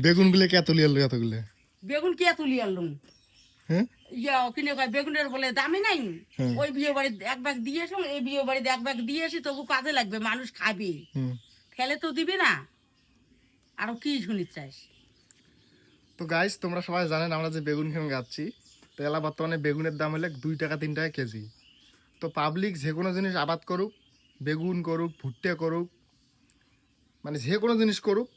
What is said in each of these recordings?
বেগুন গুলো কে তুলি আনলো এতগুলো? বেগুন কে তুলি আনলুম? হ্যাঁ ইয়া কিনে কয় বেগুনের বলে দামই নাই। হ্যাঁ ওই বিয়ে বাড়িতে এক ব্যাগ দিয়ে এসো, এই বিয়ে বাড়িতে এক ব্যাগ দিয়ে আসি, তবু কাজে লাগবে, মানুষ খাবে, হুম। ফেলে তো দিবে না। আরো কি শুনিস চাস? তো গাইস, তোমরা সবাই জানেন আমরা যে বেগুন খেয়ে যাচ্ছি, তো এলা বর্তমানে বেগুনের দাম হলে 2 টাকা 3 টাকা কেজি। তো পাবলিক যে কোনো জিনিস আবাদ করুক, বেগুন করুক, ভুট্টে করুক, মানে যে কোনো জিনিস করুক,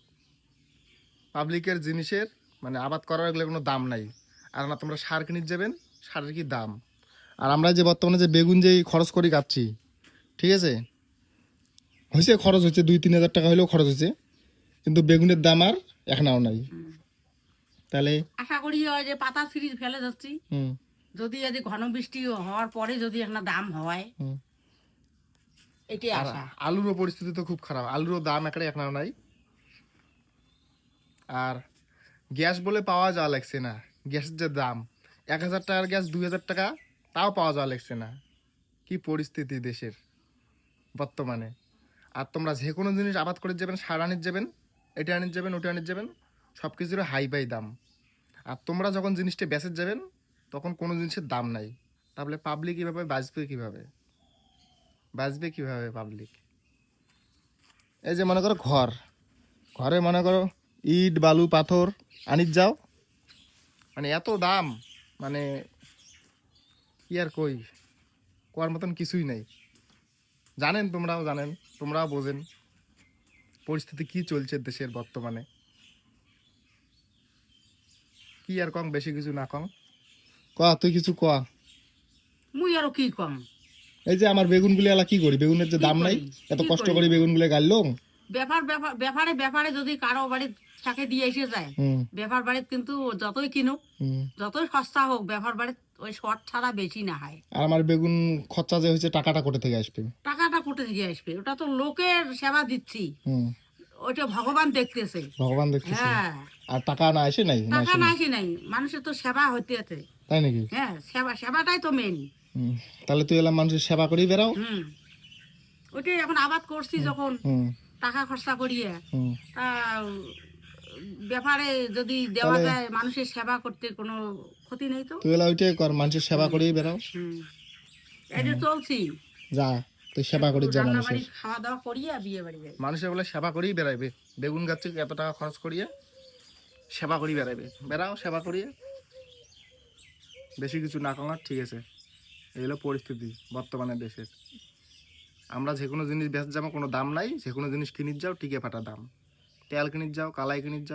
পাবলিকের জিনিসের মানে আবাদ করার এগুলো কোনো দাম নাই। আর না তোমরা সার কিনে যাবেন, সারের কি দাম। আর আমরা যে বর্তমানে যে বেগুন যেই খরচ করে খাচ্ছি, ঠিক আছে, হয়েছে খরচ হচ্ছে 2-3 হাজার টাকা হলেও খরচ হচ্ছে, কিন্তু বেগুনের দাম আর এখনও নাই। তাহলে আশা করি ওই যে পাতা সিরিজ ফেলে যাচ্ছি, হুম যদি যদি ঘন বৃষ্টি হওয়ার পরে যদি একটা দাম হয়, হুম। এটাই আর আশা। আলুরও পরিস্থিতি তো খুব খারাপ, আলুরও দাম এখনও নাই। আর গ্যাস বলে পাওয়া যাওয়া লাগছে না, গ্যাসের যে দাম, 1,000 টাকার গ্যাস 2,000 টাকা, তাও পাওয়া যাওয়া লাগছে না। কি পরিস্থিতি দেশের বর্তমানে। আর তোমরা যে কোনো জিনিস আবাদ করে যাবেন, সার আনিয়ে যাবেন, এটা আনিয়ে যাবেন, ওটা আনিয়ে যাবেন, সব কিছুর হাই বাই দাম। আর তোমরা যখন জিনিসটা বেচে যাবেন, তখন কোনো জিনিসের দাম নাই। তাহলে পাবলিক কীভাবে বাঁচবে, কীভাবে বাঁচবে, কীভাবে পাবলিক? এই যে মনে করো ঘরে মনে করো ইট বালু পাথর আনিয়ে যাও, মানে এত দাম, মানে কি আর কই, কোয়ার মতন কিছুই নাই। জানেন, তোমরাও জানেন, তোমরাও বোঝেন পরিস্থিতি কি চলছে দেশের বর্তমানে। কি আর কম, বেশি কিছু না কম, তুই কিছু ক। মুই আরো কি কম? এই যে আমার বেগুনগুলি এলা কি করি, বেগুনের যে কি দাম নাই, করি? এত কি কষ্ট করি? করে বেগুনগুলো গাড়লাম। ব্যাপারে যদি কারো বাড়ির থাকে দিয়ে এসে যায়, হুম ব্যাপার বাড়িতে কিন্তু যতই কিনুক, হুম। যতই সস্তা হোক, ব্যাপার বাড়িতে ওই শর্ট ছাড়া বেশি না হয়। আর আমার বেগুন খরচা যে হয়েছে, টাকাটা কোথা থেকে আসবে? টাকাটা কোথা থেকে আসবে? ওটা তো লোকের সেবা দিচ্ছি, হুম। ওইটা ভগবান দেখতেছে। ভগবান দেখতেছে। হ্যাঁ, আর টাকা না আসে নাই, না টাকা আসে না নাই। কি নাই, মানুষের তো সেবা হইতে আছে। তাই নাকি? হ্যাঁ, সেবাটাই তো মেন। হুম। তাহলে তুই এলাম মানুষের সেবা করেই বেড়াও। হুম, ওইটাই এখন আবাদ করছি যখন, হুম টাকা খরচা করিয়ে, হুম। তা ব্যাপারে যদি দেওয়া তাহলে যায়, মানুষের সেবা করতে কোনো ক্ষতি নেই তো। তুই এলা ওইটাই কর, মানুষের সেবা হুম করেই বেড়াও। হুম, এই যে চলছি, যা, তুই সেবা একটু করিস যা রান্না বাড়ি মানুষের। খাওয়া দাওয়া করিয়া বিয়ে বাড়ি যাই। মানুষের বলে সেবা করেই বেড়াইবে, বেগুন গাছে এত টাকা খরচ করিয়ে সেবা করেই বেড়াইবে, বেড়াও সেবা করিয়ে, বেশি কিছু না কমার, ঠিক আছে? এই হলো পরিস্থিতি বর্তমানে দেশের। আমরা যে কোনো জিনিস বেচে যাবো, কোনো দাম নাই, যে কোনো জিনিস কিনির যাও টিকে ফাটা দাম। তেল কিনির যাও, কালাই কিনির যাও,